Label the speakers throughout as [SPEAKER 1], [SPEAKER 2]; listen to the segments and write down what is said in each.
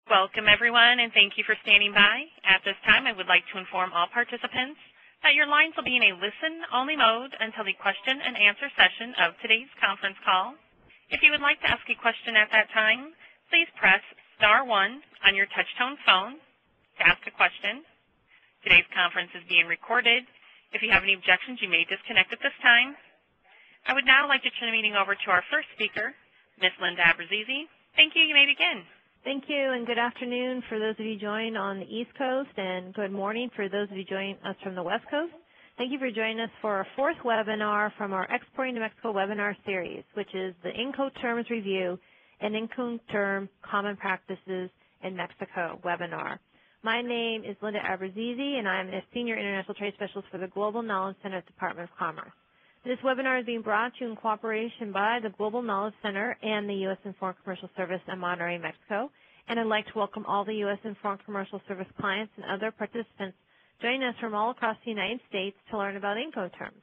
[SPEAKER 1] Welcome, everyone, and thank you for standing by. At this time, I would like to inform all participants that your lines will be in a listen-only mode until the question-and-answer session of today's conference call. If you would like to ask a question at that time, please press star 1 on your touch-tone phone to ask a question. Today's conference is being recorded. If you have any objections, you may disconnect at this time. I would now like to turn the meeting over to our first speaker, Ms. Linda Abbruzzese. Thank you. You may begin.
[SPEAKER 2] Thank you, and good afternoon for those of you joining on the East Coast, and good morning for those of you joining us from the West Coast. Thank you for joining us for our fourth webinar from our Exporting to Mexico webinar series, which is the Incoterms Review and Incoterm Common Practices in Mexico webinar. My name is Linda Abbruzzese, and I am a Senior International Trade Specialist for the Global Knowledge Center at the Department of Commerce. This webinar is being brought to you in cooperation by the Global Knowledge Center and the U.S. Foreign Commercial Service in Monterrey, Mexico. And I'd like to welcome all the U.S. Foreign Commercial Service clients and other participants joining us from all across the United States to learn about Incoterms.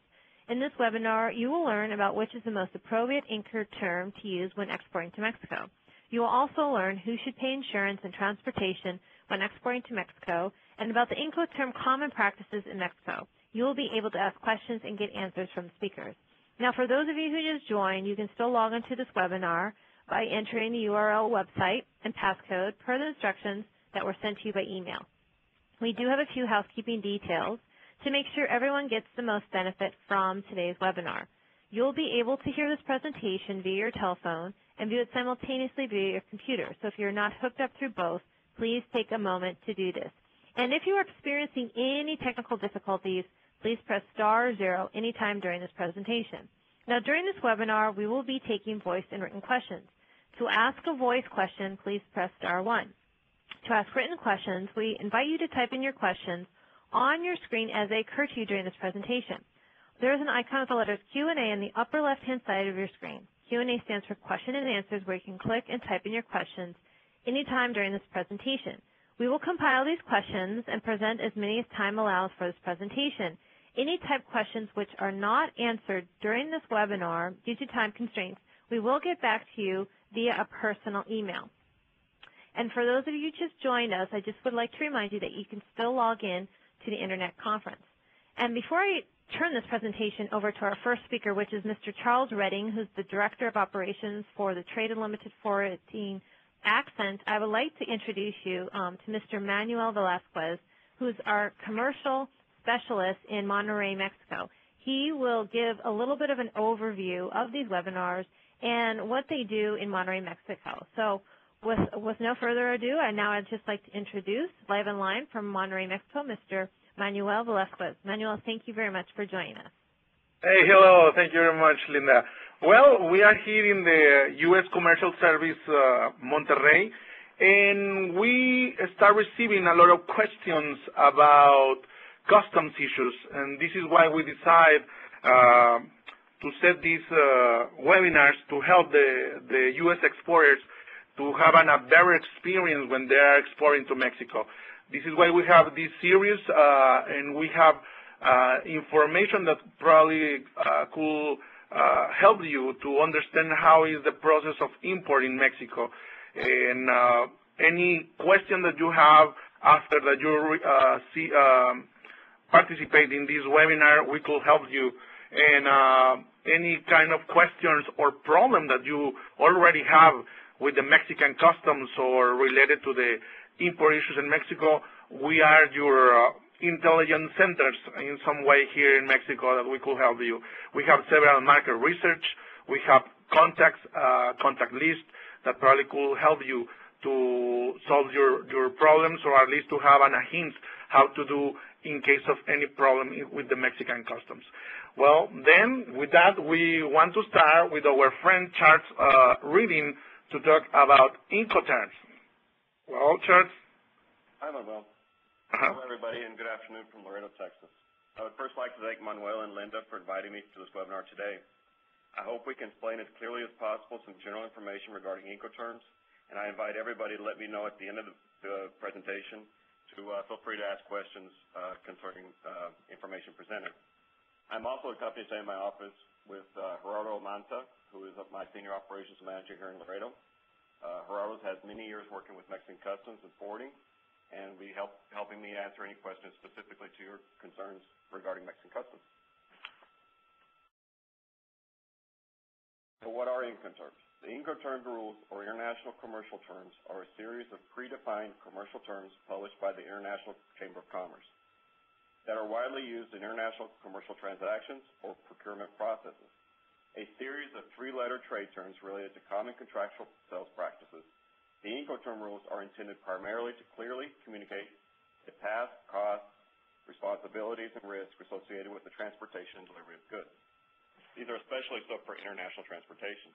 [SPEAKER 2] In this webinar, you will learn about which is the most appropriate Incoterm to use when exporting to Mexico. You will also learn who should pay insurance and transportation when exporting to Mexico, and about the Incoterm common practices in Mexico. You will be able to ask questions and get answers from the speakers. Now, for those of you who just joined, you can still log into this webinar by entering the URL website and passcode per the instructions that were sent to you by email. We do have a few housekeeping details to make sure everyone gets the most benefit from today's webinar. You'll be able to hear this presentation via your telephone and view it simultaneously via your computer. So if you're not hooked up through both, please take a moment to do this. And if you are experiencing any technical difficulties, please press star 0 anytime during this presentation. Now, during this webinar, we will be taking voice and written questions. To ask a voice question, please press star 1. To ask written questions, we invite you to type in your questions on your screen as they occur to you during this presentation. There is an icon with the letters Q&A on the upper left-hand side of your screen. Q&A stands for question and answers, where you can click and type in your questions anytime during this presentation. We will compile these questions and present as many as time allows for this presentation. Any type questions which are not answered during this webinar due to time constraints, we will get back to you via a personal email. And for those of you who just joined us, I just would like to remind you that you can still log in to the Internet conference. And before I turn this presentation over to our first speaker, which is Mr. Charles Redding, who's the Director of Operations for the Trade and Limited Forwarding Accent, I would like to introduce you to Mr. Manuel Velasquez, who's our commercial specialist in Monterrey, Mexico. He will give a little bit of an overview of these webinars and what they do in Monterrey, Mexico. So with no further ado, I'd just like to introduce, live in line from Monterrey, Mexico, Mr. Manuel Velasquez. Manuel, thank you very much for joining us.
[SPEAKER 3] Hey, hello. Thank you very much, Linda. Well, we are here in the U.S. Commercial Service, Monterrey, and we start receiving a lot of questions about customs issues, and this is why we decide to set these webinars to help the U.S. exporters to have a better experience when they are exporting to Mexico. This is why we have this series, and we have information that probably could help you to understand how is the process of import in Mexico. And any question that you have after that you participate in this webinar, we could help you. And any kind of questions or problem that you already have with the Mexican customs or related to the import issues in Mexico, we are your intelligence centers in some way here in Mexico that we could help you. We have several market research. We have contacts, contact list that probably could help you to solve your problems, or at least to have a hint how to do in case of any problem with the Mexican customs. Well, then, with that, we want to start with our friend Charles Redding to talk about Incoterms. Well, Charles.
[SPEAKER 4] Hi, Manuel. Hello, everybody, and good afternoon from Laredo, Texas. I would first like to thank Manuel and Linda for inviting me to this webinar today. I hope we can explain as clearly as possible some general information regarding Incoterms, and I invite everybody to let me know at the end of the presentation to feel free to ask questions concerning information presented. I'm also accompanied today in my office with Gerardo Manta, who is my Senior Operations Manager here in Laredo. Gerardo's has many years working with Mexican Customs and forwarding, and will be helping me answer any questions specifically to your concerns regarding Mexican Customs. So what are Incoterms? The Incoterms rules, or International Commercial Terms, are a series of predefined commercial terms published by the International Chamber of Commerce that are widely used in international commercial transactions or procurement processes. A series of three-letter trade terms related to common contractual sales practices. The Incoterm rules are intended primarily to clearly communicate the tasks, costs, responsibilities, and risks associated with the transportation and delivery of goods. These are especially so for international transportation.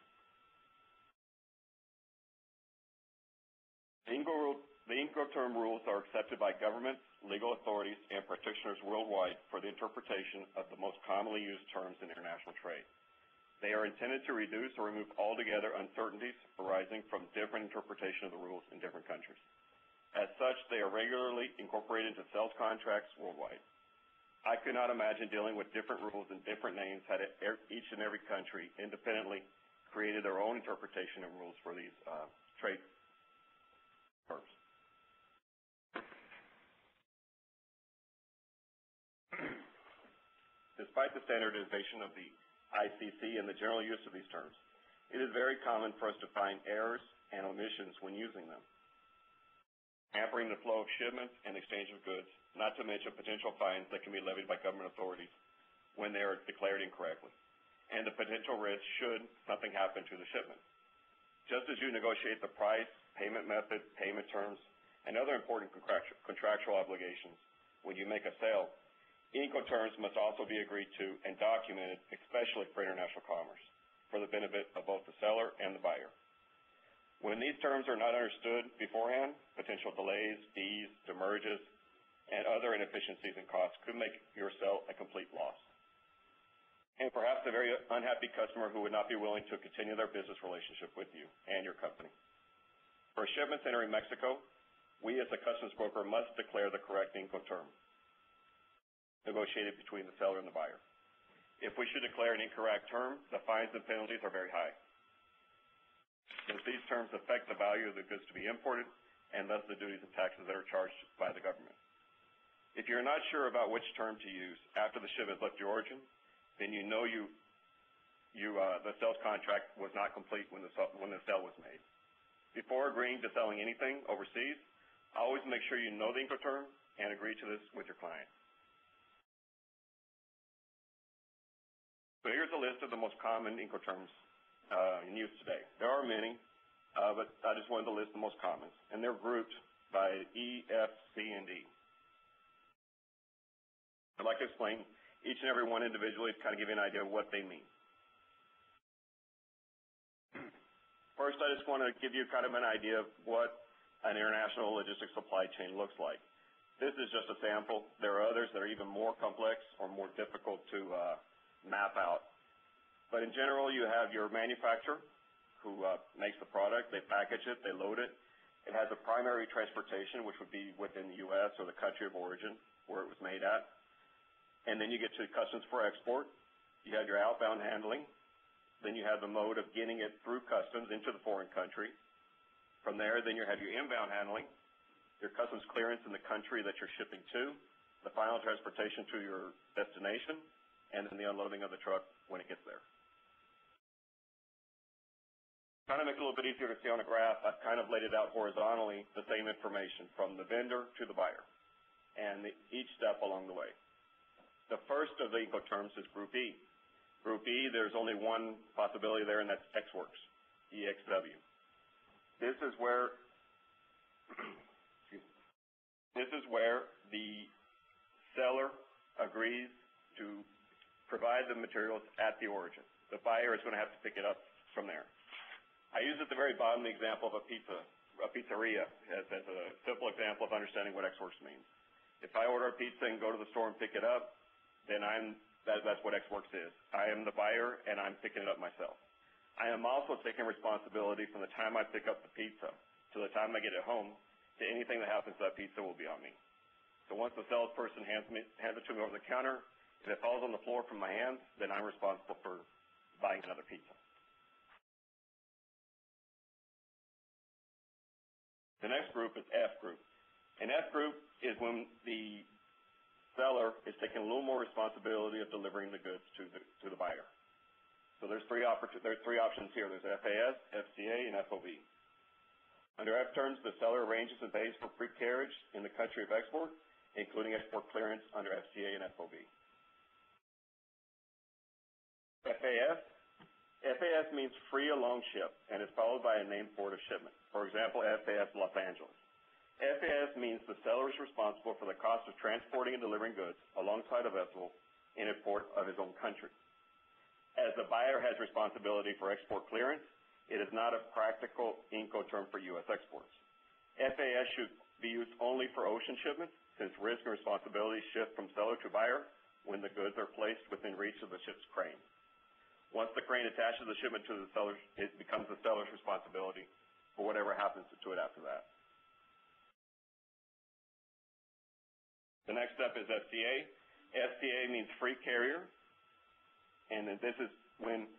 [SPEAKER 4] The Incoterm rules are accepted by governments, legal authorities, and practitioners worldwide for the interpretation of the most commonly used terms in international trade. They are intended to reduce or remove altogether uncertainties arising from different interpretation of the rules in different countries. As such, they are regularly incorporated into sales contracts worldwide. I could not imagine dealing with different rules and different names had each and every country independently created their own interpretation and rules for these trade terms. Despite the standardization of the ICC and the general use of these terms, it is very common for us to find errors and omissions when using them, hampering the flow of shipments and exchange of goods, not to mention potential fines that can be levied by government authorities when they are declared incorrectly, and the potential risk should something happen to the shipment. Just as you negotiate the price, payment method, payment terms, and other important contractual obligations when you make a sale, Incoterms must also be agreed to and documented, especially for international commerce, for the benefit of both the seller and the buyer. When these terms are not understood beforehand, potential delays, fees, demurrages, and other inefficiencies and costs could make your sale a complete loss. And perhaps a very unhappy customer who would not be willing to continue their business relationship with you and your company. For shipments entering Mexico, we as a customs broker must declare the correct Incoterm negotiated between the seller and the buyer. If we should declare an incorrect term, the fines and penalties are very high, since these terms affect the value of the goods to be imported and thus the duties and taxes that are charged by the government. If you're not sure about which term to use after the shipment has left your origin, then you know the sales contract was not complete when the sale was made. Before agreeing to selling anything overseas, always make sure you know the Incoterm and agree to this with your client. So here's a list of the most common Incoterms in use today. There are many, but I just wanted to list the most common, and they're grouped by E, F, C, and D. I'd like to explain each and every one individually to kind of give you an idea of what they mean. First, I just want to give you kind of an idea of what an international logistics supply chain looks like. This is just a sample. There are others that are even more complex or more difficult to map out. But in general, you have your manufacturer who makes the product, they package it, they load it. It has a primary transportation, which would be within the U.S. or the country of origin where it was made at. And then you get to customs for export. You have your outbound handling. Then you have the mode of getting it through customs into the foreign country. From there, then you have your inbound handling, your customs clearance in the country that you're shipping to, the final transportation to your destination, and then the unloading of the truck when it gets there. Trying to make it a little bit easier to see on a graph, I've kind of laid it out horizontally, the same information from the vendor to the buyer, and each step along the way. The first of the Incoterms is Group E. Group E, there's only one possibility there, and that's EXWORKS, EXW. This is where the seller agrees to provide the materials at the origin. The buyer is going to have to pick it up from there. I use at the very bottom the example of a pizzeria as a simple example of understanding what EXWORKS means. If I order a pizza and go to the store and pick it up, then that's what EXWORKS is. I am the buyer and I'm picking it up myself. I am also taking responsibility from the time I pick up the pizza to the time I get it home to anything that happens to that pizza will be on me. So once the salesperson hands it to me over the counter, if it falls on the floor from my hands, then I'm responsible for buying another pizza. The next group is F group. And F group is when the seller is taking a little more responsibility of delivering the goods to the buyer. So there's three options here. There's FAS, FCA, and FOB. Under F terms, the seller arranges and pays for free carriage in the country of export, including export clearance under FCA and FOB. FAS means free along ship and is followed by a named port of shipment. For example, FAS Los Angeles. FAS means the seller is responsible for the cost of transporting and delivering goods alongside a vessel in a port of his own country. As the buyer has responsibility for export clearance, it is not a practical Incoterm for U.S. exports. FAS should be used only for ocean shipments, since risk and responsibility shift from seller to buyer when the goods are placed within reach of the ship's crane. Once the crane attaches the shipment to the seller, it becomes the seller's responsibility for whatever happens to it after that. The next step is FCA. FCA means free carrier, and this is when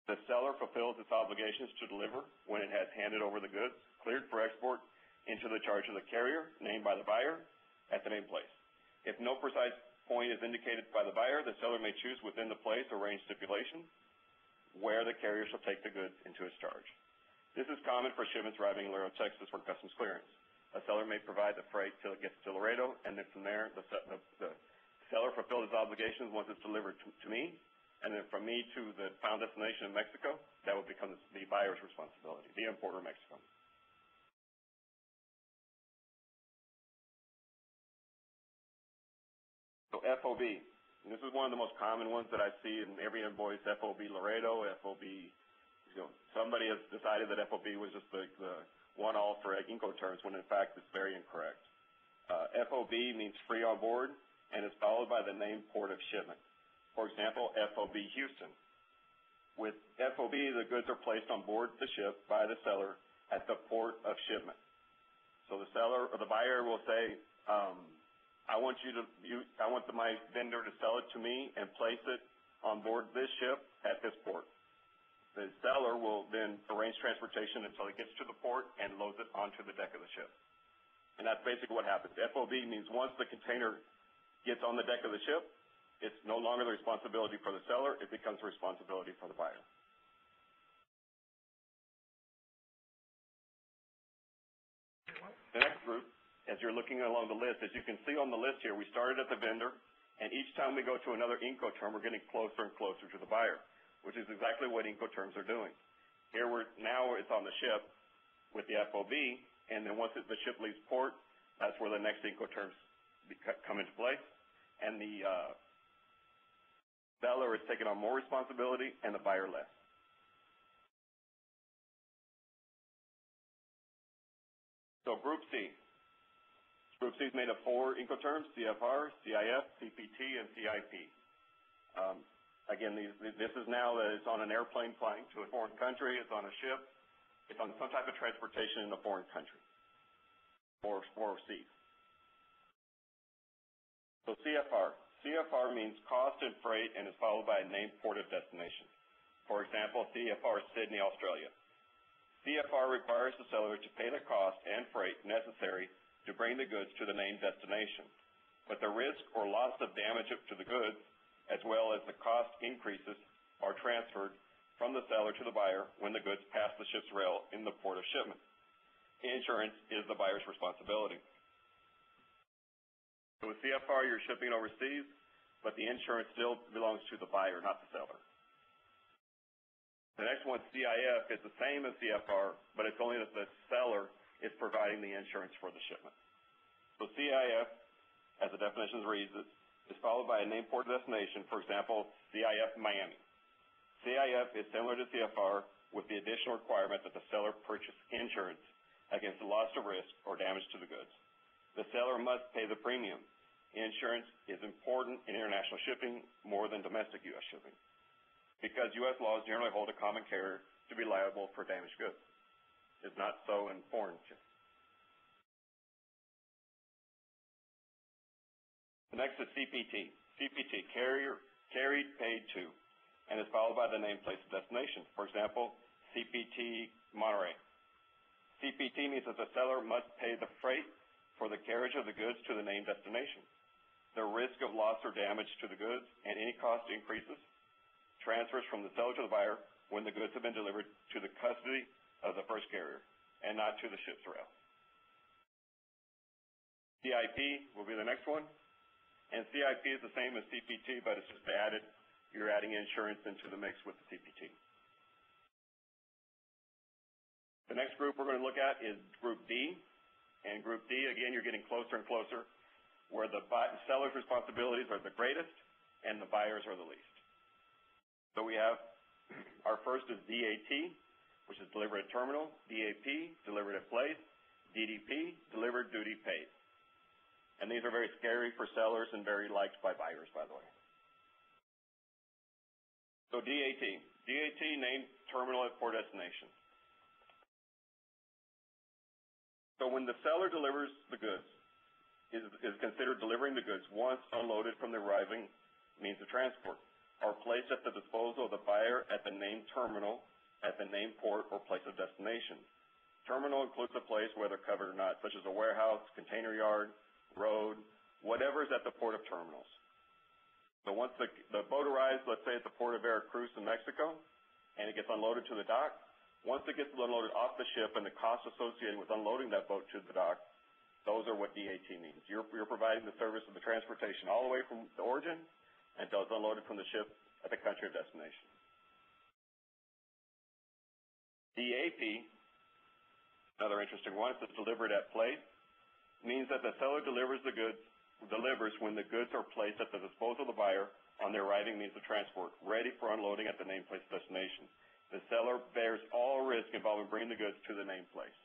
[SPEAKER 4] the seller fulfills its obligations to deliver when it has handed over the goods, cleared for export, into the charge of the carrier, named by the buyer, at the named place. If no precise point is indicated by the buyer, the seller may choose within the place or range stipulation where the carrier shall take the goods into its charge. This is common for shipments arriving in Laredo, Texas for customs clearance. A seller may provide the freight till it gets to Laredo, and then from there, the seller fulfills his obligations once it's delivered to me, and then from me to the final destination in Mexico, that will become the buyer's responsibility, the importer of Mexico. So FOB, and this is one of the most common ones that I see in every invoice, FOB Laredo, FOB, somebody has decided that FOB was just the one-all for Incoterms, when in fact it's very incorrect. FOB means free on board and is followed by the named port of shipment. For example, FOB Houston. With FOB, the goods are placed on board the ship by the seller at the port of shipment. So the seller or the buyer will say, I want my vendor to sell it to me and place it on board this ship at this port. The seller will then arrange transportation until it gets to the port and loads it onto the deck of the ship. And that's basically what happens. FOB means once the container gets on the deck of the ship, it's no longer the responsibility for the seller, it becomes the responsibility for the buyer. The next group, as you're looking along the list, as you can see on the list here, we started at the vendor, and each time we go to another Incoterm, we're getting closer and closer to the buyer, which is exactly what Incoterms are doing. Here, now it's on the ship with the FOB, and then once the ship leaves port, that's where the next Incoterms come into place, and the seller is taking on more responsibility and the buyer less. So Group C. Group C is made of 4 Incoterms: CFR, CIF, CPT, and CIP. Again, this is now that it's on an airplane flying to a foreign country, it's on a ship, it's on some type of transportation in a foreign country, or overseas. So CFR. CFR means cost and freight and is followed by a named port of destination. For example, CFR Sydney, Australia. CFR requires the seller to pay the cost and freight necessary to bring the goods to the named destination, but the risk or loss of damage to the goods, as well as the cost increases, are transferred from the seller to the buyer when the goods pass the ship's rail in the port of shipment. Insurance is the buyer's responsibility. So with CFR, you're shipping overseas, but the insurance still belongs to the buyer, not the seller. The next one, CIF, is the same as CFR, but it's only that the seller is providing the insurance for the shipment. So CIF, as the definition reads, is followed by a named port of destination, for example, CIF Miami. CIF is similar to CFR with the additional requirement that the seller purchase insurance against the loss of risk or damage to the goods. The seller must pay the premium. Insurance is important in international shipping more than domestic U.S. shipping, because U.S. laws generally hold a common carrier to be liable for damaged goods. It's not so in foreign shipping. The next is CPT. CPT, carried, paid to, and is followed by the named place of destination. For example, CPT Monterey, CPT means that the seller must pay the freight for the carriage of the goods to the named destination. The risk of loss or damage to the goods and any cost increases transfers from the seller to the buyer when the goods have been delivered to the custody of the first carrier and not to the ship's rail. CIP will be the next one. And CIP is the same as CPT, but it's just added. You're adding insurance into the mix with the CPT. The next group we're going to look at is Group D. And Group D, again, you're getting closer and closer, where the seller's responsibilities are the greatest and the buyers are the least. So we have, our first is DAT, which is delivered at terminal, DAP, delivered at place, DDP, delivered duty paid. And these are very scary for sellers and very liked by buyers, by the way. So DAT. DAT named terminal at port destination. So when the seller delivers the goods, is considered delivering the goods once unloaded from the arriving means of transport, or placed at the disposal of the buyer at the named terminal, at the named port, or place of destination. Terminal includes a place, whether covered or not, such as a warehouse, container yard, road, whatever is at the port of terminals. So once the boat arrives, let's say at the port of Veracruz in Mexico, and it gets unloaded to the dock, once it gets unloaded off the ship and the costs associated with unloading that boat to the dock, those are what DAT means. You're providing the service of the transportation all the way from the origin until it's unloaded from the ship at the country of destination. DAP, another interesting one, it's delivered at place, means that the seller delivers when the goods are placed at the disposal of the buyer on their arriving means of transport, ready for unloading at the named place destination. The seller bears all risk involving bringing the goods to the named place.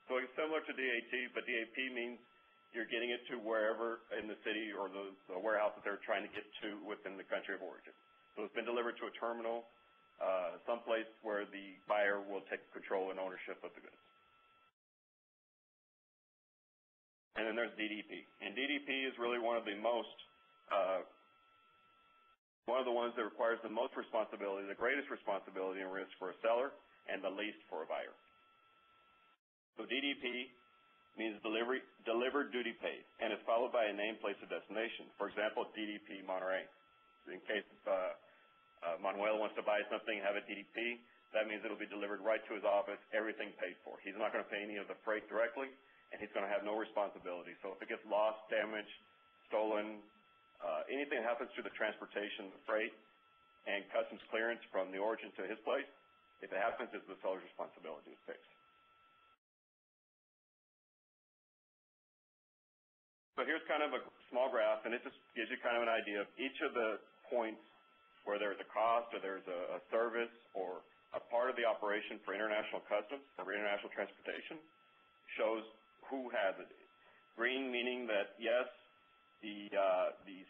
[SPEAKER 4] So it's similar to DAT, but DAP means you're getting it to wherever in the city or the warehouse that they're trying to get to within the country of origin. So it's been delivered to a terminal, someplace where the buyer will take control and ownership of the goods. And then there's DDP. And DDP is really one of the most, one of the ones that requires the most responsibility, the greatest responsibility and risk for a seller, and the least for a buyer. So DDP means delivered duty paid, and it's followed by a name, place of destination. For example, DDP Monterey. In case Manuel wants to buy something and have a DDP, that means it'll be delivered right to his office, everything paid for. He's not going to pay any of the freight directly, and he's going to have no responsibility. So if it gets lost, damaged, stolen, anything that happens to the transportation, the freight, and customs clearance from the origin to his place, if it happens, it's the seller's responsibility to fix. So here's kind of a small graph, and it just gives you kind of an idea of each of the points where there's a cost or there's a service or a part of the operation for international customs or international transportation shows who has it. Green meaning that yes, the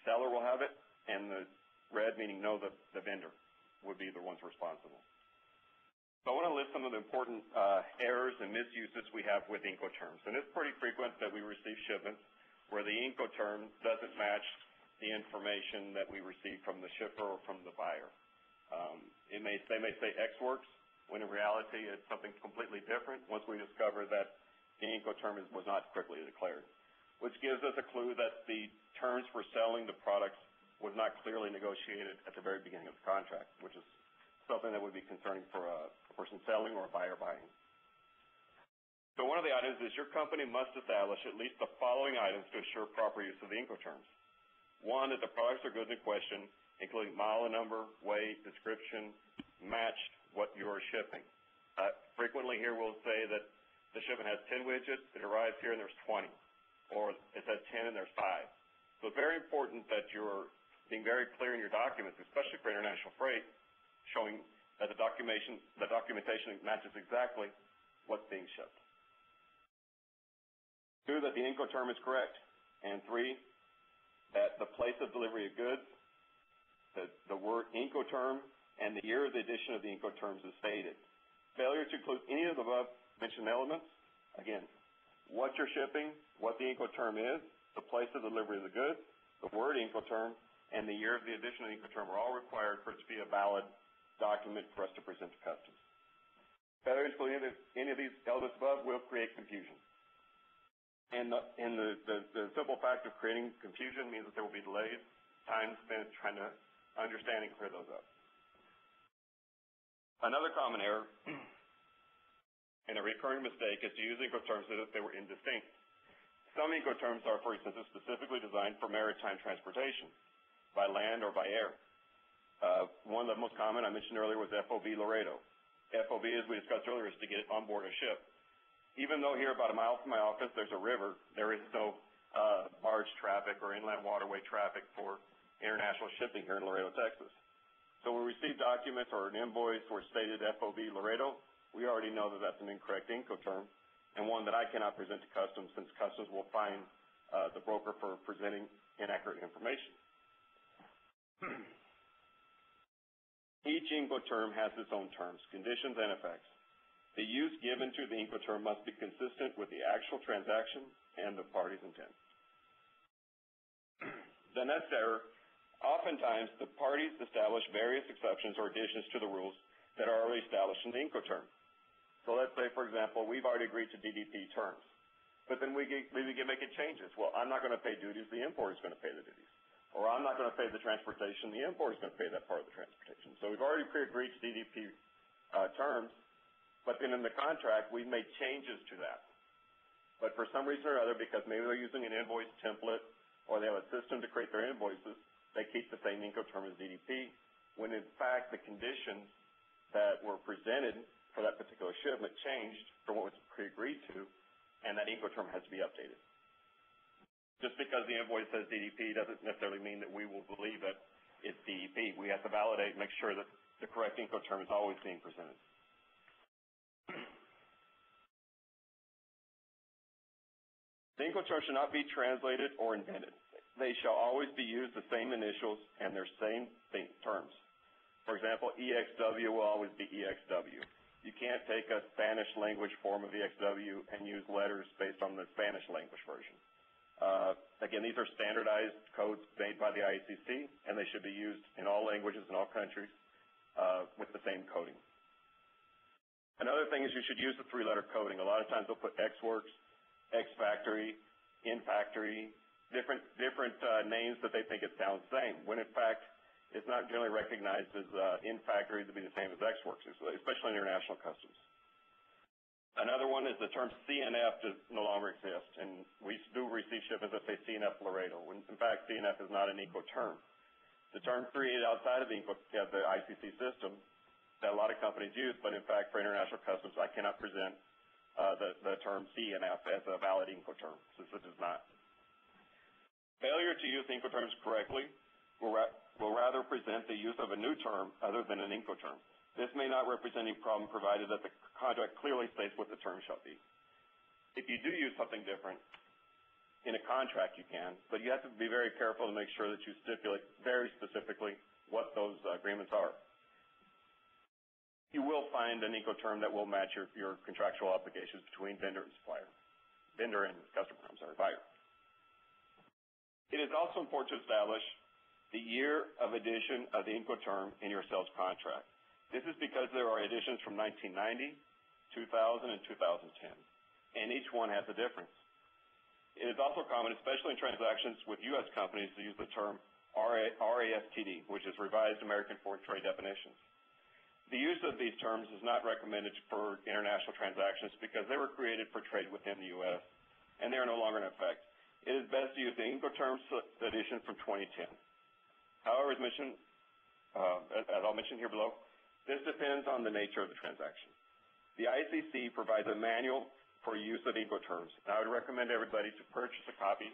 [SPEAKER 4] seller will have it, and the red meaning no, the vendor would be the ones responsible. So I want to list some of the important errors and misuses we have with Incoterms. And it's pretty frequent that we receive shipments where the Incoterm doesn't match the information that we receive from the shipper or from the buyer. They may say X works, when in reality it's something completely different once we discover that the Incoterm was not quickly declared, which gives us a clue that the terms for selling the products was not clearly negotiated at the very beginning of the contract, which is something that would be concerning for a person selling or a buyer buying. So one of the items is your company must establish at least the following items to assure proper use of the Incoterms. One, that the products or goods in question, including model number, weight, description, match what you are shipping. Frequently here we'll say that the shipment has 10 widgets, it arrives here and there's 20, or it says 10 and there's 5. So it's very important that you're being very clear in your documents, especially for international freight, showing that the documentation matches exactly what's being shipped. 2, that the Incoterm is correct. And 3, that the place of delivery of goods, the word Incoterm, and the year of the edition of the Incoterms is stated. Failure to include any of the above mentioned elements, again, what you're shipping, what the Incoterm is, the place of delivery of the goods, the word Incoterm, and the year of the edition of the Incoterm are all required for it to be a valid document for us to present to customs. Failure to include any of these elements above will create confusion. And the simple fact of creating confusion means that there will be delays, time spent trying to understand and clear those up. Another common error and a recurring mistake is to use Incoterms as if they were indistinct. Some Incoterms are, for instance, specifically designed for maritime transportation, by land or by air. One of the most common I mentioned earlier was FOB Laredo. FOB, as we discussed earlier, is to get on board a ship. Even though here about a mile from my office there's a river, there is no barge traffic or inland waterway traffic for international shipping here in Laredo, Texas. So when we receive documents or an invoice where it's stated FOB Laredo, we already know that that's an incorrect Incoterm and one that I cannot present to Customs, since Customs will fine the broker for presenting inaccurate information. Each Incoterm has its own terms, conditions, and effects. The use given to the Incoterm must be consistent with the actual transaction and the party's intent. The next error, oftentimes the parties establish various exceptions or additions to the rules that are already established in the Incoterm. So let's say, for example, we've already agreed to DDP terms, but then we begin making changes. Well, I'm not going to pay duties, the importer is going to pay the duties. Or I'm not going to pay the transportation, the importer is going to pay that part of the transportation. So we've already pre-agreed to DDP terms, but then in the contract, we've made changes to that. But for some reason or other, because maybe they're using an invoice template or they have a system to create their invoices, they keep the same Incoterm as DDP, when in fact the conditions that were presented for that particular shipment changed from what was pre-agreed to, and that Incoterm has to be updated. Just because the invoice says DDP doesn't necessarily mean that we will believe that it's DDP. We have to validate and make sure that the correct Incoterm is always being presented. The Incoterm should not be translated or invented. They shall always be used the same initials and their same terms. For example, EXW will always be EXW. You can't take a Spanish language form of EXW and use letters based on the Spanish language version. Again, these are standardized codes made by the ICC, and they should be used in all languages in all countries with the same coding. Another thing is you should use the three-letter coding. A lot of times they'll put X-Works, X-Factory, In-Factory, different names that they think it sounds the same, when in fact it's not generally recognized as In-Factory to be the same as X-Works, especially in international customs. Another one is the term CNF does no longer exist, and we do receive shipments that say CNF Laredo, when in fact CNF is not an Incoterm. The term created outside of the ICC system that a lot of companies use, but in fact for international customs I cannot present the term CNF as a valid Incoterm, since it is not. Failure to use Incoterms correctly will rather present the use of a new term other than an Incoterm. This may not represent any problem provided that the contract clearly states what the term shall be. If you do use something different in a contract, you can, but you have to be very careful to make sure that you stipulate very specifically what those agreements are. You will find an Incoterm that will match your contractual obligations between vendor and supplier. Vendor and customer, buyer. It is also important to establish the year of addition of the Incoterm in your sales contract. This is because there are editions from 1990, 2000, and 2010, and each one has a difference. It is also common, especially in transactions with U.S. companies, to use the term RASTD, which is Revised American Foreign Trade Definitions. The use of these terms is not recommended for international transactions because they were created for trade within the U.S., and they are no longer in effect. It is best to use the Incoterm edition from 2010. However, as I'll mention here below, this depends on the nature of the transaction. The ICC provides a manual for use of Incoterms, and I would recommend everybody to purchase a copy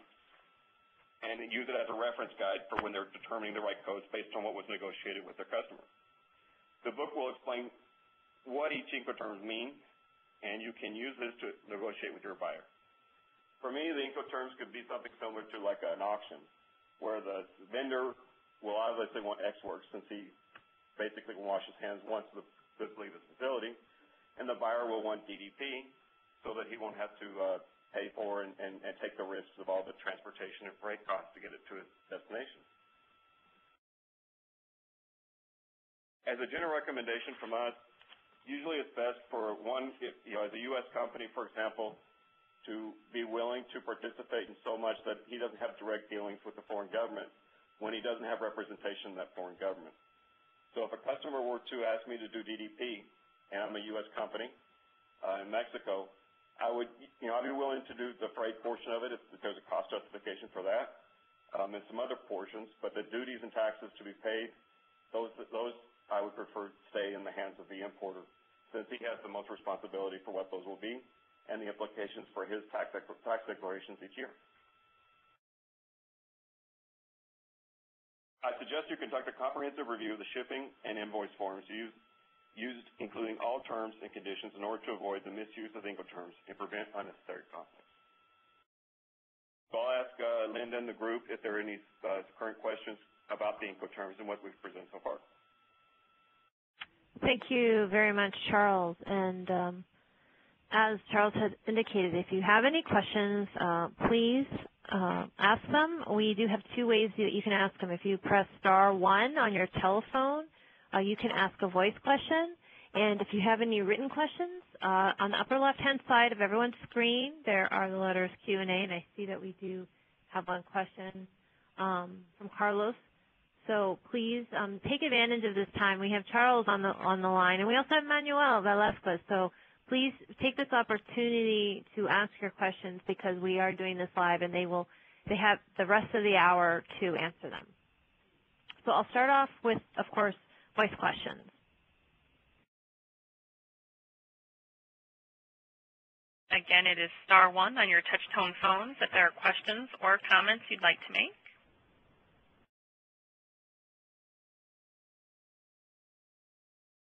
[SPEAKER 4] and use it as a reference guide for when they're determining the right codes based on what was negotiated with their customer. The book will explain what each Incoterm means, and you can use this to negotiate with your buyer. For me, the Incoterms could be something similar to like an auction, where the vendor will obviously want X-Works since he basically will wash his hands once the goods leave his facility, and the buyer will want DDP so that he won't have to pay for and take the risks of all the transportation and freight costs to get it to his destination. As a general recommendation from us, Usually it's best for one, as a U.S. company, for example, to be willing to participate in so much that he doesn't have direct dealings with the foreign government when he doesn't have representation in that foreign government. So if a customer were to ask me to do DDP, and I'm a U.S. company in Mexico, I'd be willing to do the freight portion of it if there's a cost justification for that, and some other portions, but the duties and taxes to be paid, those I would prefer to stay in the hands of the importer, since he has the most responsibility for what those will be and the implications for his tax declarations each year. I suggest you conduct a comprehensive review of the shipping and invoice forms used, including all terms and conditions, in order to avoid the misuse of Incoterms and prevent unnecessary conflicts. So I'll ask Linda and the group if there are any current questions about the Incoterms and what we've presented so far.
[SPEAKER 2] Thank you very much, Charles. And as Charles has indicated, if you have any questions, please ask them. We do have two ways that you can ask them. If you press *1 on your telephone, you can ask a voice question. And if you have any written questions, on the upper left-hand side of everyone's screen, there are the letters Q&A, and I see that we do have one question from Carlos. So please take advantage of this time. We have Charles on the line, and we also have Manuel Velasquez. So please take this opportunity to ask your questions because we are doing this live, and they have the rest of the hour to answer them. So I'll start off with, of course, voice questions.
[SPEAKER 1] Again, it is *1 on your touch-tone phones if there are questions or comments you'd like to make.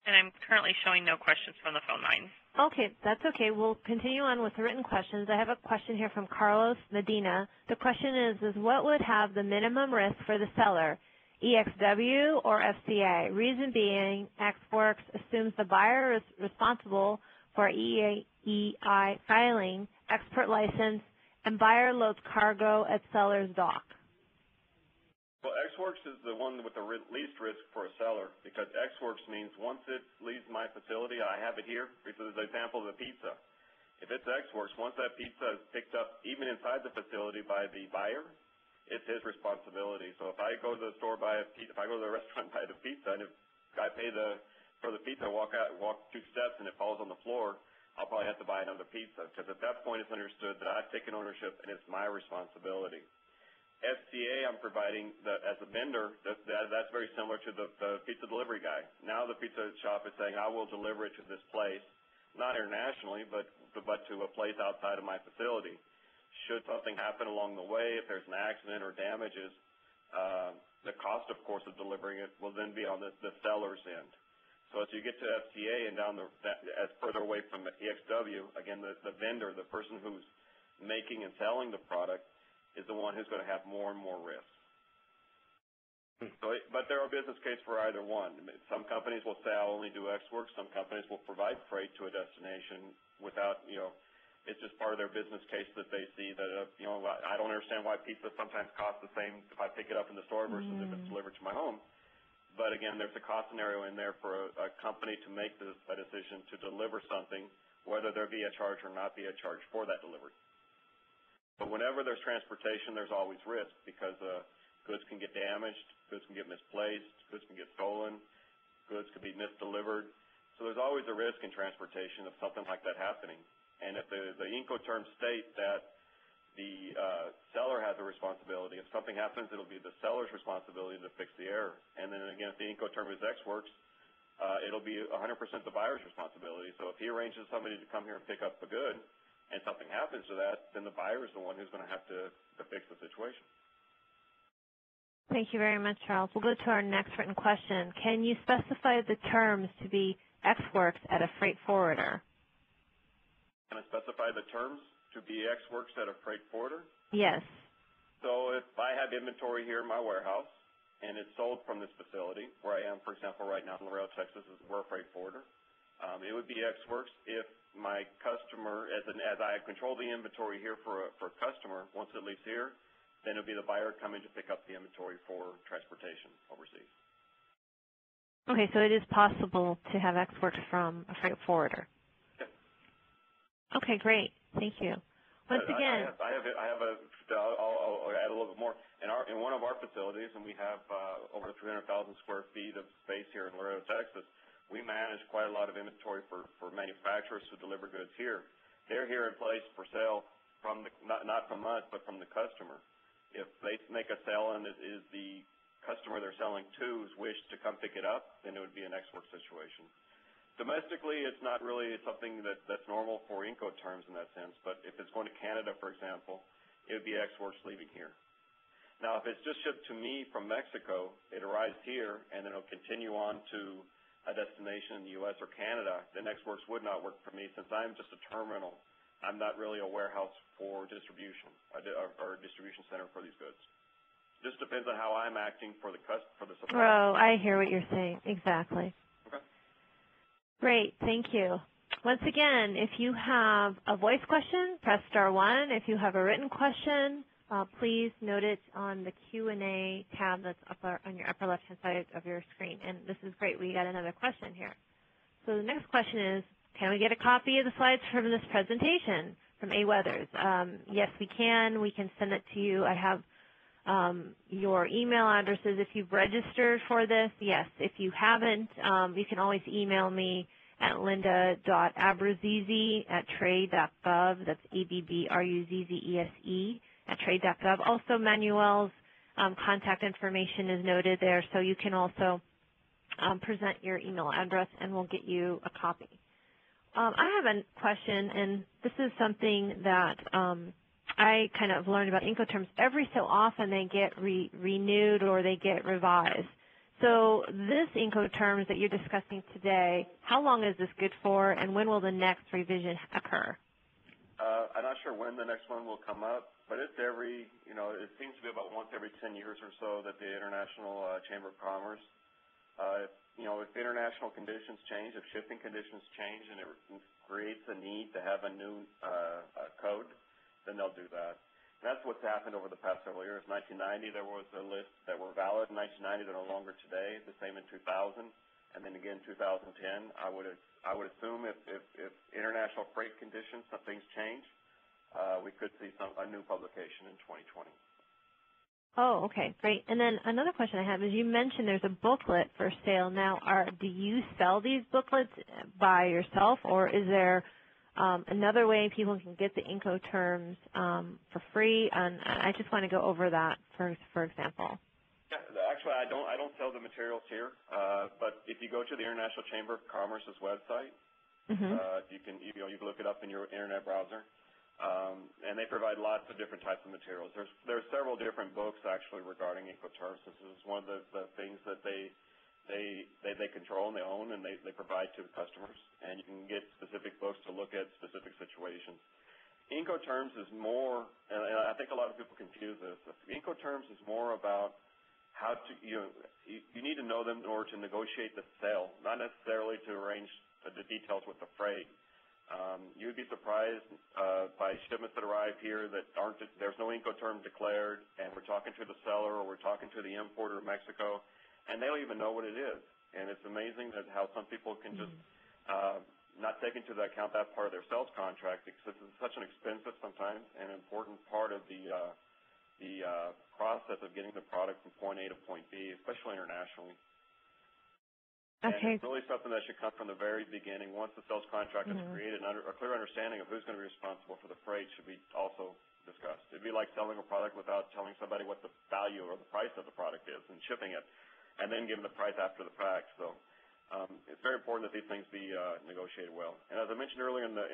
[SPEAKER 1] And I'm currently showing no questions from the phone lines.
[SPEAKER 2] Okay, that's okay. We'll continue on with the written questions. I have a question here from Carlos Medina. The question is what would have the minimum risk for the seller, EXW or FCA? Reason being, EXWorks assumes the buyer is responsible for EEI filing, export license, and buyer loads cargo at seller's dock.
[SPEAKER 4] Well, EXWorks is the one with the least risk for a seller because EXWorks means once it leaves my facility, I have it here. This is the example of the pizza. If it's EXWorks, once that pizza is picked up even inside the facility by the buyer, it's his responsibility. So if I go to the store, if I go to the restaurant and buy the pizza, and if I pay for the pizza, walk 2 steps, and it falls on the floor, I'll probably have to buy another pizza because at that point it's understood that I've taken ownership and it's my responsibility. FCA, I'm providing as a vendor, that's very similar to the pizza delivery guy. Now the pizza shop is saying, I will deliver it to this place, not internationally, but to a place outside of my facility. Should something happen along the way, if there's an accident or damages, the cost, of course, of delivering it will then be on the seller's end. So as you get to FCA and as further away from EXW, again, the vendor, the person who's making and selling the product, is the one who's going to have more and more risk. So, but there are business cases for either one. Some companies will say, I'll only do EXWorks. Some companies will provide freight to a destination without, it's just part of their business case that they see that, I don't understand why pizza sometimes costs the same if I pick it up in the store versus if it's delivered to my home. But again, there's a cost scenario in there for a company to make a decision to deliver something, whether there be a charge or not be a charge for that delivery. But whenever there's transportation, there's always risk because goods can get damaged, goods can get misplaced, goods can get stolen, goods could be misdelivered. So there's always a risk in transportation of something like that happening. And if the Incoterms state that the seller has a responsibility, if something happens, it'll be the seller's responsibility to fix the error. And then again, if the Incoterm is EXWorks, it'll be 100% the buyer's responsibility. So if he arranges somebody to come here and pick up the good, and something happens to that, then the buyer is the one who's going to have to fix the situation.
[SPEAKER 2] Thank you very much, Charles. We'll go to our next written question. Can you specify the terms to be EXWorks at a freight forwarder?
[SPEAKER 4] Can I specify the terms to be EXWorks at a freight forwarder?
[SPEAKER 2] Yes.
[SPEAKER 4] So if I have inventory here in my warehouse and it's sold from this facility, where I am, for example, right now in Laredo, Texas, we're a freight forwarder. It would be EXWorks if my customer, as I control the inventory here for a customer, once it leaves here, then it would be the buyer coming to pick up the inventory for transportation overseas.
[SPEAKER 2] Okay, so it is possible to have exports from a freight forwarder.
[SPEAKER 4] Yes.
[SPEAKER 2] Okay, great. Thank you. Once again,
[SPEAKER 4] I'll add a little bit more. In one of our facilities, and we have over 300,000 square feet of space here in Laredo, Texas, we manage quite a lot of inventory for manufacturers who deliver goods here. They're here in place for sale from not from us, but from the customer. If they make a sale and it is the customer they're selling to's wish to come pick it up, then it would be an export situation. Domestically, it's not really something that's normal for Incoterms in that sense, but if it's going to Canada, for example, it would be exports leaving here. Now, if it's just shipped to me from Mexico, it arrives here, and then it'll continue on to a destination in the U.S. or Canada, then exports would not work for me since I'm just a terminal. I'm not really a warehouse for distribution or a distribution center for these goods. Just depends on how I'm acting for the supplier.
[SPEAKER 2] Oh, I hear what you're saying. Exactly.
[SPEAKER 4] Okay.
[SPEAKER 2] Great. Thank you. Once again, if you have a voice question, press *1. If you have a written question, please note it on the Q&A tab that's on your upper left-hand side of your screen. And this is great. We got another question here. So the next question is, can we get a copy of the slides from this presentation from A. Weathers? Yes, we can. We can send it to you. I have your email addresses if you've registered for this. Yes, if you haven't, you can always email me at linda.abruzzese@trade.gov. That's ABBRUZZESE at trade.gov. Also, Manuel's contact information is noted there, so you can also present your email address and we'll get you a copy. I have a question, and this is something that I kind of learned about Incoterms. Every so often they get renewed or they get revised. So this Incoterms that you're discussing today, how long is this good for, and when will the next revision occur?
[SPEAKER 4] I'm not sure when the next one will come up, but it's it seems to be about once every 10 years or so that the International Chamber of Commerce, if international conditions change, if shipping conditions change and it creates a need to have a new code, then they'll do that. And that's what's happened over the past several years. 1990, there was a list that were valid. In 1990, they're no longer today. The same in 2000, and then again 2010. I would assume if international freight conditions, some things change, we could see a new publication in 2020.
[SPEAKER 2] Oh, okay, great. And then another question I have is you mentioned there's a booklet for sale now. Do you sell these booklets by yourself, or is there another way people can get the Incoterms for free? And I just want to go over that, for example.
[SPEAKER 4] Yeah, actually, I don't sell the materials here, but if you go to the International Chamber of Commerce's website, you can look it up in your internet browser. And they provide lots of different types of materials. There's several different books actually regarding Incoterms. This is one of the things that they control and they own and they provide to the customers. And you can get specific books to look at specific situations. Incoterms is more, and I think a lot of people confuse this. Incoterms is more about how to you need to know them in order to negotiate the sale, not necessarily to arrange the details with the freight. You would be surprised by shipments that arrive here that there's no Incoterm declared, and we're talking to the seller or we're talking to the importer of Mexico, and they don't even know what it is. And it's amazing that how some people can just not take into account that part of their sales contract because it's such an expensive sometimes and important part of the process of getting the product from point A to point B, especially internationally.
[SPEAKER 2] Okay.
[SPEAKER 4] And it's really something that should come from the very beginning. Once the sales contract is created, a clear understanding of who's going to be responsible for the freight should be also discussed. It'd be like selling a product without telling somebody what the value or the price of the product is and shipping it, and then giving the price after the fact. So it's very important that these things be negotiated well. And as I mentioned earlier in the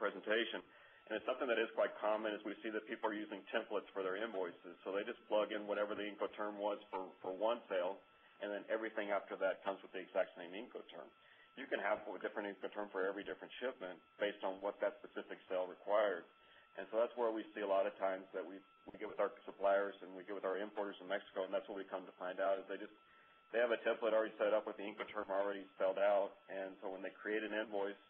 [SPEAKER 4] presentation, and it's something that is quite common, is we see that people are using templates for their invoices. So they just plug in whatever the Incoterm was for one sale, and then everything after that comes with the exact same Incoterm. You can have a different Incoterm for every different shipment based on what that specific sale requires. And so that's where we see a lot of times that we get with our suppliers and we get with our importers in Mexico, and that's what we come to find out is they have a template already set up with the Incoterm already spelled out, and so when they create an invoice,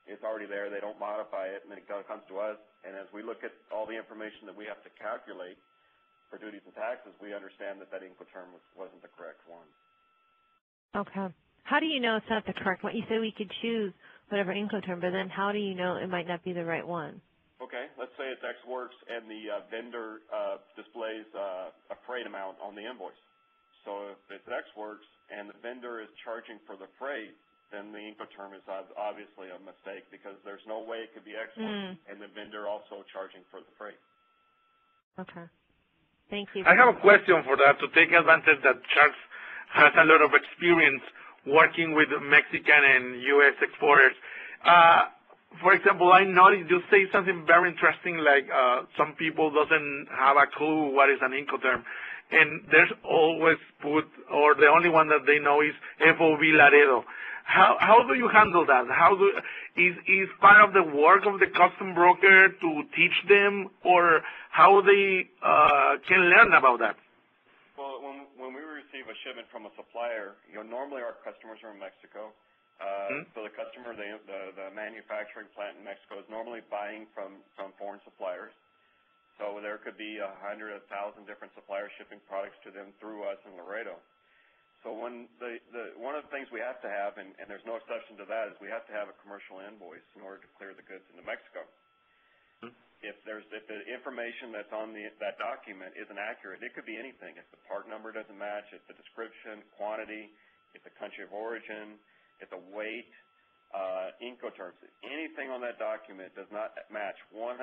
[SPEAKER 4] it's already there. They don't modify it, and then it comes to us, and as we look at all the information that we have to calculate, for duties and taxes, we understand that Incoterm wasn't the correct one.
[SPEAKER 2] Okay. How do you know it's not the correct one? You said we could choose whatever Incoterm, but then how do you know it might not be the right one?
[SPEAKER 4] Okay, let's say it's ExWorks and the vendor displays a freight amount on the invoice. So if it's ExWorks and the vendor is charging for the freight, then the Incoterm is obviously a mistake because there's no way it could be ExWorks and the vendor also charging for the freight.
[SPEAKER 2] Okay. Thank you.
[SPEAKER 3] I have a question for that to take advantage that Charles has a lot of experience working with Mexican and U.S. exporters. For example, I noticed you say something very interesting, like some people doesn't have a clue what is an Incoterm, and there's always put, or the only one that they know is FOB Laredo. How do you handle that? Is part of the work of the custom broker to teach them, or how they can learn about that?
[SPEAKER 4] Well, when we receive a shipment from a supplier, normally our customers are in Mexico. So the customer, the manufacturing plant in Mexico is normally buying from foreign suppliers. So there could be 100, 1,000 different suppliers shipping products to them through us in Laredo. So one of the things we have to have, and there's no exception to that, is we have to have a commercial invoice in order to clear the goods into Mexico. If the information that's on that document isn't accurate, it could be anything. If the part number doesn't match, if the description, quantity, if the country of origin, if the weight, Incoterms, anything on that document does not match 100%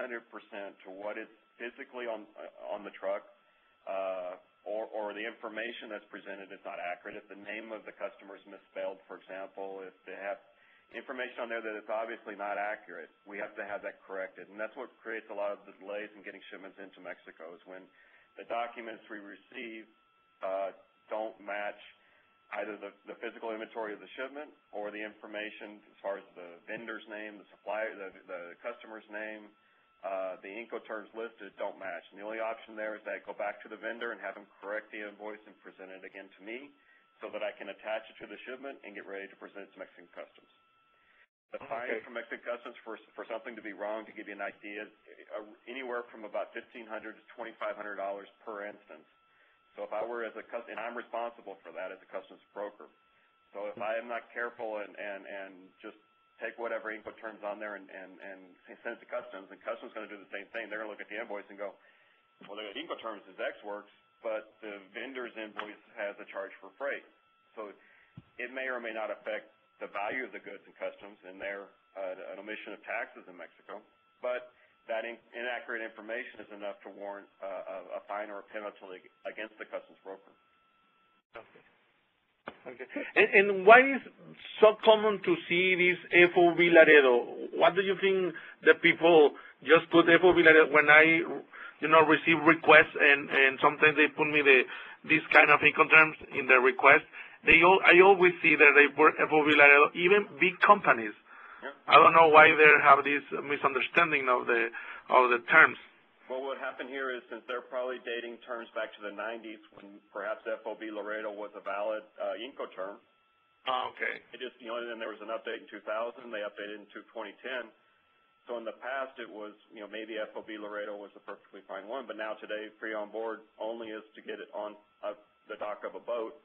[SPEAKER 4] to what is physically on the truck, or the information that's presented is not accurate. If the name of the customer is misspelled, for example, if they have information on there that is obviously not accurate, we have to have that corrected. And that's what creates a lot of the delays in getting shipments into Mexico, is when the documents we receive don't match either the physical inventory of the shipment or the information as far as the vendor's name, the supplier, the customer's name, the Incoterms listed don't match. And the only option there is that I go back to the vendor and have him correct the invoice and present it again to me so that I can attach it to the shipment and get ready to present it to Mexican Customs. The fine for Mexican Customs for something to be wrong, to give you an idea, is anywhere from about $1,500 to $2,500 per instance. So if I were and I'm responsible for that as a customs broker. So if I am not careful and just take whatever Incoterms on there and send it to Customs, and Customs is going to do the same thing. They're going to look at the invoice and go, well, the Incoterms is ExWorks, but the vendor's invoice has a charge for freight. So it may or may not affect the value of the goods in Customs and their an omission of taxes in Mexico, but that inaccurate information is enough to warrant a fine or a penalty against the customs broker.
[SPEAKER 3] Okay. And why is so common to see this FOB Laredo? What do you think the people just put FOB Laredo when I, receive requests and sometimes they put me this kind of Incoterms in the request? I always see that they put FOB Laredo, even big companies. I don't know why they have this misunderstanding of the terms.
[SPEAKER 4] Well, what happened here is, since they're probably dating terms back to the 90s when perhaps FOB Laredo was a valid Incoterm.
[SPEAKER 3] Okay.
[SPEAKER 4] It just, and then there was an update in 2000. They updated in 2010. So in the past, it was, maybe FOB Laredo was the perfectly fine one, but now today, free on board only is to get it on the dock of a boat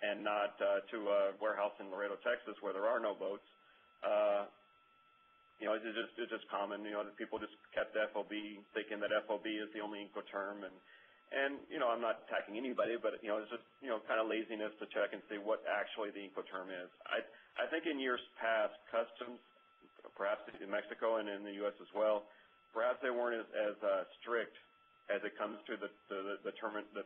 [SPEAKER 4] and not to a warehouse in Laredo, Texas, where there are no boats. It's just common, that people just kept FOB, thinking that FOB is the only Incoterm, and I'm not attacking anybody, but it's just kind of laziness to check and see what actually the Incoterm is. I think in years past, Customs, perhaps in Mexico and in the U.S. as well, perhaps they weren't as strict as it comes to the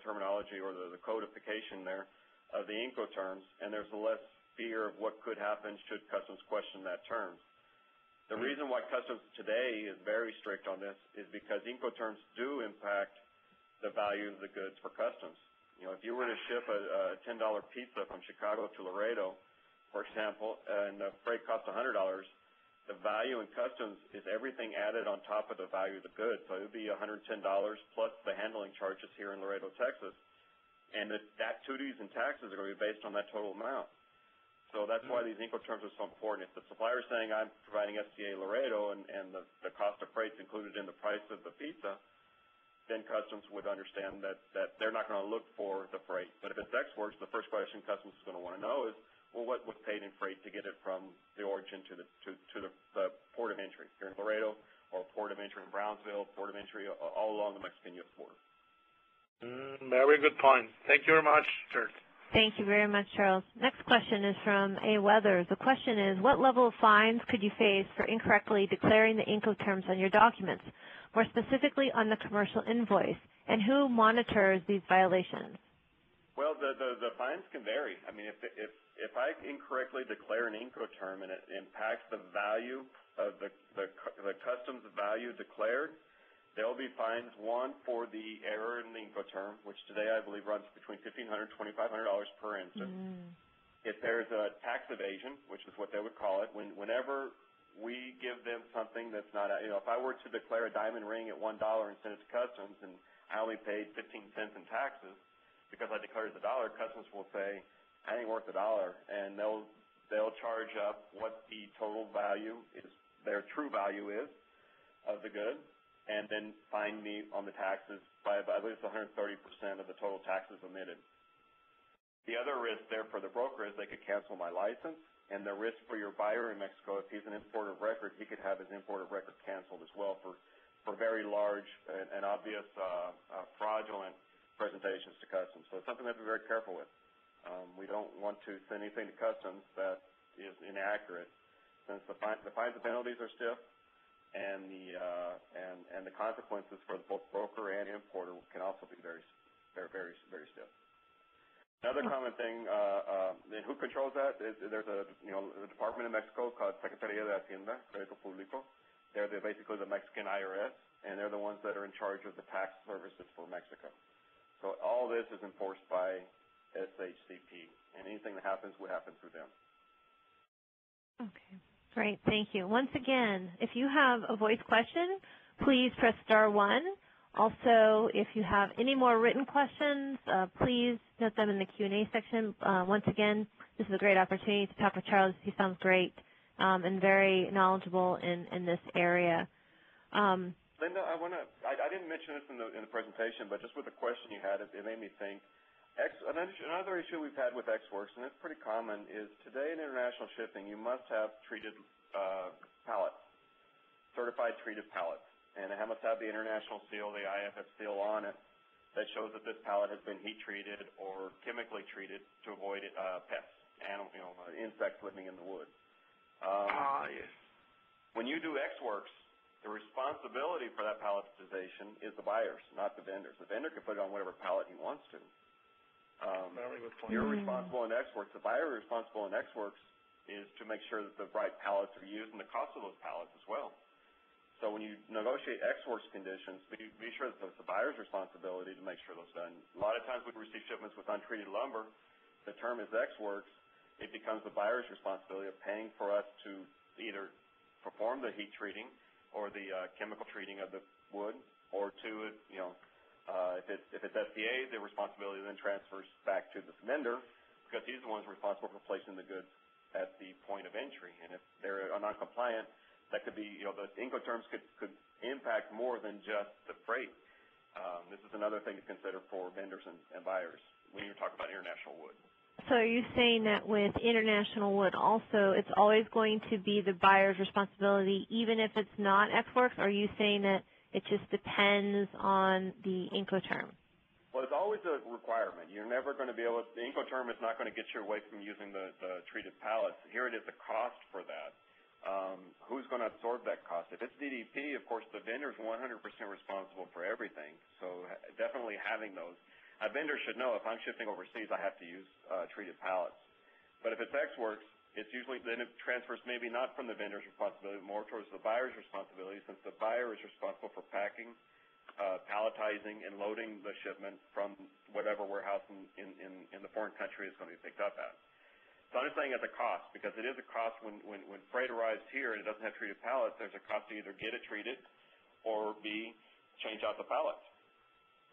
[SPEAKER 4] terminology or the codification there of the Incoterms, and there's less fear of what could happen should Customs question that term. The reason why Customs today is very strict on this is because Incoterms do impact the value of the goods for Customs. If you were to ship a $10 pizza from Chicago to Laredo, for example, and the freight costs $100, the value in Customs is everything added on top of the value of the goods. So it would be $110 plus the handling charges here in Laredo, Texas. And that duties and taxes are going to be based on that total amount. So that's why these Incoterms are so important. If the supplier is saying I'm providing STA Laredo and the cost of freight is included in the price of the pizza, then Customs would understand that they're not going to look for the freight. But if it's ExWorks, the first question Customs is going to want to know is, well, what was paid in freight to get it from the origin to the port of entry here in Laredo, or port of entry in Brownsville, port of entry all along the Mexican-U.S. border.
[SPEAKER 3] Very good point. Thank you very much, Charles.
[SPEAKER 2] Thank you very much, Charles. Next question is from A. Weathers. The question is, what level of fines could you face for incorrectly declaring the Incoterms on your documents, more specifically on the commercial invoice, and who monitors these violations?
[SPEAKER 4] Well, the fines can vary. I mean, if I incorrectly declare an Incoterm and it impacts the value of the Customs value declared, there will be fines, one, for the error in the Incoterm, which today I believe runs between $1,500 and $2,500 per instance. If there's a tax evasion, which is what they would call it, whenever we give them something that's not, if I were to declare a diamond ring at $1 and send it to Customs and I only paid 15 cents in taxes because I declared it as $1, Customs will say, I ain't worth $1, and they'll charge up what the total value is, their true value is of the good, and then fine me on the taxes by, I believe it's 130% of the total taxes omitted. The other risk there for the broker is they could cancel my license, and the risk for your buyer in Mexico, if he's an importer of record, he could have his importer of record canceled as well for very large and obvious fraudulent presentations to Customs. So it's something we have to be very careful with. We don't want to send anything to Customs that is inaccurate, since the fines and penalties are stiff, and the consequences for both broker and importer can also be very stiff. Another common thing, and who controls that? There's a department in Mexico called Secretaría de Hacienda, Crédito Público. They're basically the Mexican IRS, and they're the ones that are in charge of the tax services for Mexico. So all this is enforced by SHCP, and anything that happens would happen through them.
[SPEAKER 2] Okay. Great, thank you. Once again, if you have a voice question, please press *1. Also, if you have any more written questions, please note them in the Q&A section. Once again, this is a great opportunity to talk with Charles. He sounds great and very knowledgeable in this area.
[SPEAKER 4] Linda, I didn't mention this in the presentation, but just with the question you had, it made me think. Another issue we've had with ExWorks, and it's pretty common, is today in international shipping, you must have treated pallets, certified treated pallets, and it must have the international seal, the IFF seal on it, that shows that this pallet has been heat treated or chemically treated to avoid pests, insects living in the wood.
[SPEAKER 3] Yes.
[SPEAKER 4] When you do ExWorks, the responsibility for that palletization is the buyers, not the vendors. The vendor can put it on whatever pallet he wants to.
[SPEAKER 3] Very good point.
[SPEAKER 4] You're responsible in ExWorks. The buyer responsible in ExWorks is to make sure that the right pallets are used and the cost of those pallets as well. So when you negotiate ExWorks conditions, be sure that it's the buyer's responsibility to make sure those done. A lot of times we receive shipments with untreated lumber. The term is ExWorks. It becomes the buyer's responsibility of paying for us to either perform the heat treating or the chemical treating of the wood, or to if it's SDA, the responsibility then transfers back to the vendor, because he's the one who's responsible for placing the goods at the point of entry. And if they're non-compliant, that could be, the Incoterms could impact more than just the freight. This is another thing to consider for vendors and buyers when you talk about international wood.
[SPEAKER 2] So are you saying that with international wood also, it's always going to be the buyer's responsibility, even if it's not ExWorks? Or are you saying that it just depends on the Incoterm?
[SPEAKER 4] Well, it's always a requirement. You're never going to be able to, the Incoterm is not going to get you away from using the treated pallets. Here it is, the cost for that. Who's going to absorb that cost? If it's DDP, of course, the vendor is 100% responsible for everything. So definitely having those. A vendor should know if I'm shipping overseas, I have to use treated pallets. But if it's ExWorks, it's usually, then it transfers maybe not from the vendor's responsibility, more towards the buyer's responsibility, since the buyer is responsible for packing, palletizing, and loading the shipment from whatever warehouse in the foreign country it's going to be picked up at. So I'm just saying it's a cost, because it is a cost when freight arrives here and it doesn't have treated pallets. There's a cost to either get it treated or B, change out the pallets.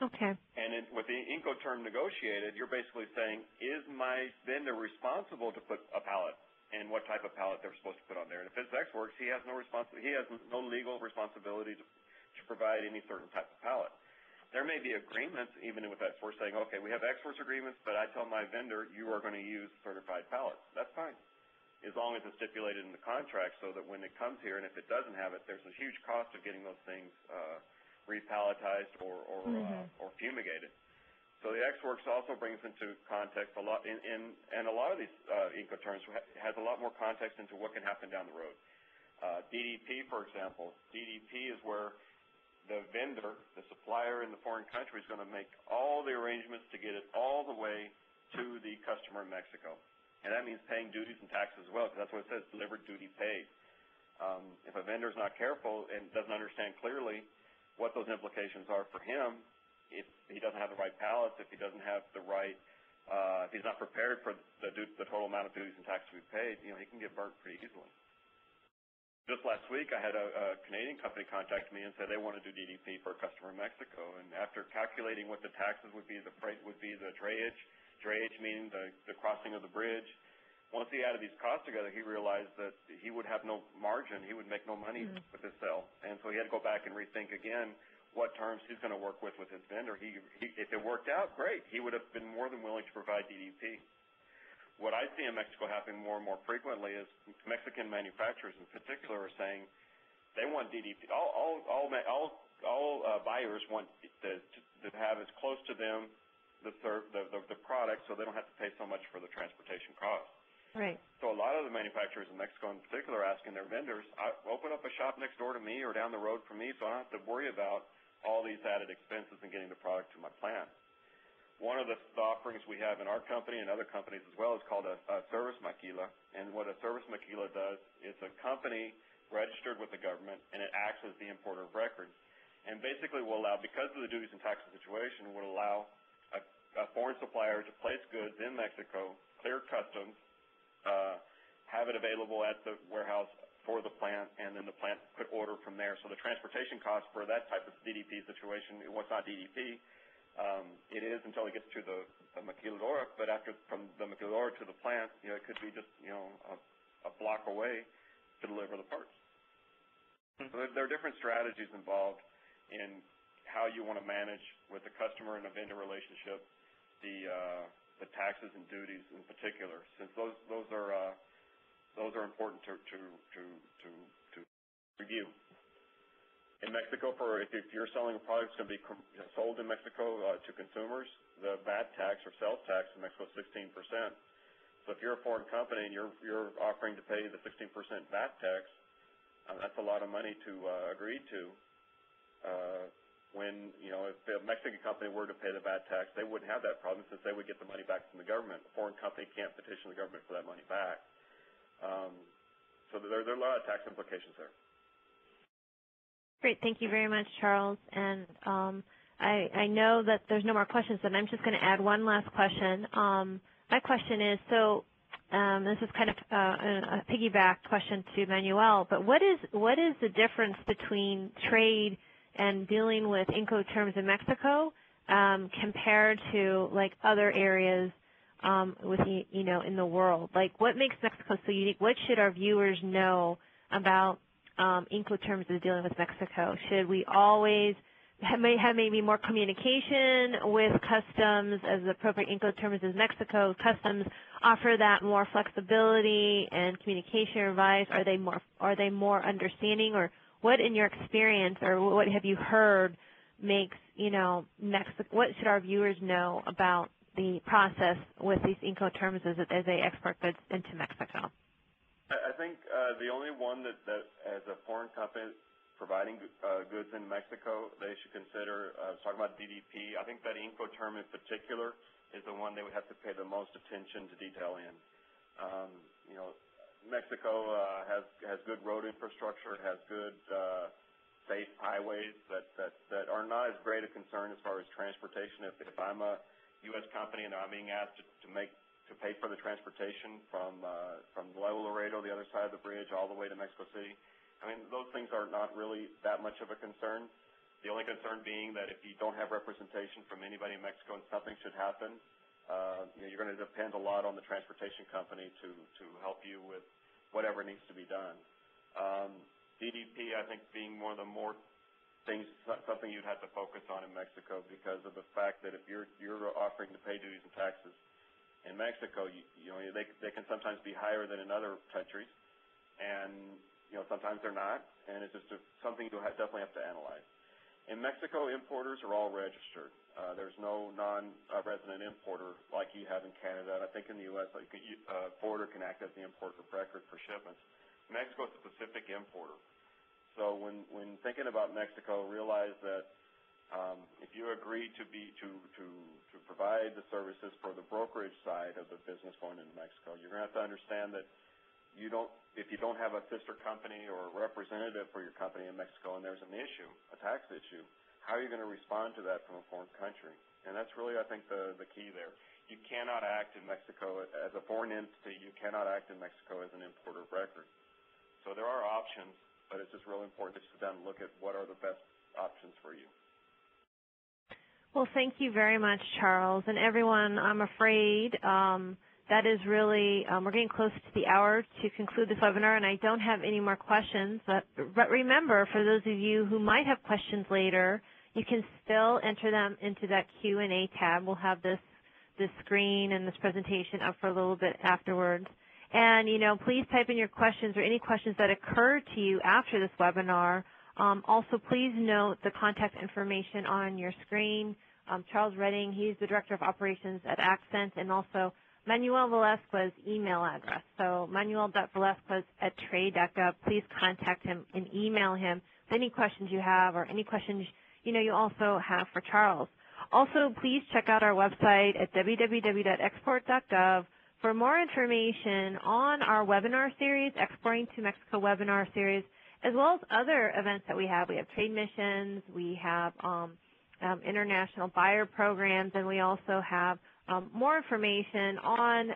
[SPEAKER 2] Okay.
[SPEAKER 4] And with the Incoterm negotiated, you're basically saying, is my vendor responsible to put a pallet, and what type of pallet they're supposed to put on there? And if it's ExWorks, he has no legal responsibility to provide any certain type of pallet. There may be agreements even with that. We're saying, okay, we have exports agreements, but I tell my vendor you are going to use certified pallets. That's fine, as long as it's stipulated in the contract so that when it comes here, and if it doesn't have it, there's a huge cost of getting those things repalletized or fumigated. So the Ex-Works also brings into context a lot, and a lot of these Incoterms has a lot more context into what can happen down the road. DDP, for example, DDP is where the vendor, the supplier in the foreign country, is going to make all the arrangements to get it all the way to the customer in Mexico. And that means paying duties and taxes as well, because that's what it says, delivered, duty paid. If a vendor is not careful and doesn't understand clearly what those implications are for him, if he doesn't have the right pallets, if he doesn't have the right, if he's not prepared for the total amount of duties and taxes we paid, he can get burnt pretty easily. Just last week, I had a Canadian company contact me and said they want to do DDP for a customer in Mexico. And after calculating what the taxes would be, the freight would be, the drayage meaning the crossing of the bridge, once he added these costs together, he realized that he would have no margin. He would make no money with his sale. And so he had to go back and rethink again what terms he's going to work with his vendor. If it worked out, great. He would have been more than willing to provide DDP. What I see in Mexico happening more and more frequently is Mexican manufacturers in particular are saying they want DDP. All buyers want to have as close to them the product so they don't have to pay so much for the transportation costs.
[SPEAKER 2] Right.
[SPEAKER 4] So a lot of the manufacturers in Mexico in particular are asking their vendors, open up a shop next door to me or down the road from me so I don't have to worry about all these added expenses in getting the product to my plant. One of the offerings we have in our company and other companies as well is called a service maquila. And what a service maquila does, it's a company registered with the government, and it acts as the importer of record. And basically will allow, because of the duties and taxes situation, will allow a foreign supplier to place goods in Mexico, clear customs, have it available at the warehouse for the plant, and then the plant could order from there. So the transportation cost for that type of DDP situation, well, it's not DDP. It is until it gets to the maquiladora, but from the maquiladora to the plant, it could be just a block away to deliver the parts. So there are different strategies involved in how you want to manage with the customer and a vendor relationship the taxes and duties in particular, since those are important to review. In Mexico, if you're selling a product that's going to be sold in Mexico to consumers, the VAT tax or sales tax in Mexico is 16%. So if you're a foreign company and you're offering to pay the 16% VAT tax, that's a lot of money to agree to. If the Mexican company were to pay the VAT tax, they wouldn't have that problem since they would get the money back from the government. A foreign company can't petition the government for that money back. So there are a lot of tax implications there.
[SPEAKER 2] Great. Thank you very much, Charles. And I know that there's no more questions, and I'm just going to add one last question. My question is, this is kind of a piggyback question to Manuel, but what is the difference between trade and dealing with Incoterms in Mexico compared to like other areas in the world? Like, what makes Mexico so unique? What should our viewers know about Incoterms is dealing with Mexico? Should we always have maybe more communication with customs as the appropriate Incoterms is Mexico? Customs offer that more flexibility and communication advice? Are they more understanding, or what in your experience or what have you heard makes Mexico? What should our viewers know about the process with these Incoterms as they export goods into Mexico?
[SPEAKER 4] I think the only one that as a foreign company providing goods in Mexico, they should consider, talking about DDP, I think that Incoterm in particular is the one they would have to pay the most attention to detail in. Mexico has good road infrastructure, has good safe highways that are not as great a concern as far as transportation. If I'm a U.S. company and I'm being asked to pay for the transportation from Nuevo Laredo, the other side of the bridge, all the way to Mexico City, I mean, those things are not really that much of a concern. The only concern being that if you don't have representation from anybody in Mexico and something should happen, you're going to depend a lot on the transportation company to help you with whatever needs to be done. DDP, I think, being one of the more something you'd have to focus on in Mexico because of the fact that if you're offering to pay duties and taxes in Mexico, they can sometimes be higher than in other countries, and sometimes they're not, and it's just something you definitely have to analyze. In Mexico, importers are all registered. There's no non-resident importer like you have in Canada, and I think in the U.S. Forwarder can act as the importer of record for shipments. Mexico is a specific importer. So when thinking about Mexico, realize that if you agree to provide the services for the brokerage side of the business going into Mexico, you're going to have to understand that if you don't have a sister company or a representative for your company in Mexico and there's an issue, a tax issue, how are you going to respond to that from a foreign country? And that's really, I think, the key there. You cannot act in Mexico as a foreign entity. You cannot act in Mexico as an importer of record. So there are options, but it's just really important to sit down and look at what are the best options for you.
[SPEAKER 2] Well, thank you very much, Charles. And everyone, I'm afraid that is really, we're getting close to the hour to conclude this webinar, and I don't have any more questions. But remember, for those of you who might have questions later, you can still enter them into that Q&A tab. We'll have this screen and this presentation up for a little bit afterwards. And, please type in your questions or any questions that occur to you after this webinar. Also, please note the contact information on your screen. Charles Redding, he's the Director of Operations at Accent, and also Manuel Velasquez email address. So manuel.velasquez@trade.gov. Please contact him and email him with any questions you have or any questions you also have for Charles. Also, please check out our website at www.export.gov for more information on our webinar series, Exporting to Mexico webinar series, as well as other events that we have. We have trade missions, we have international buyer programs, and we also have more information on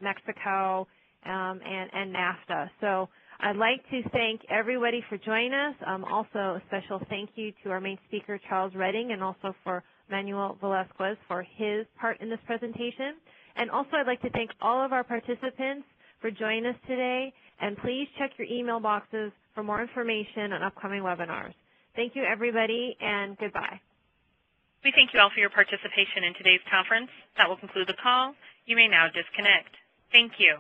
[SPEAKER 2] Mexico and NAFTA. So I'd like to thank everybody for joining us. Also, a special thank you to our main speaker, Charles Redding, and also for Manuel Velasquez for his part in this presentation. And also, I'd like to thank all of our participants for joining us today. And please check your email boxes for more information on upcoming webinars. Thank you, everybody, and goodbye.
[SPEAKER 1] We thank you all for your participation in today's conference. That will conclude the call. You may now disconnect. Thank you.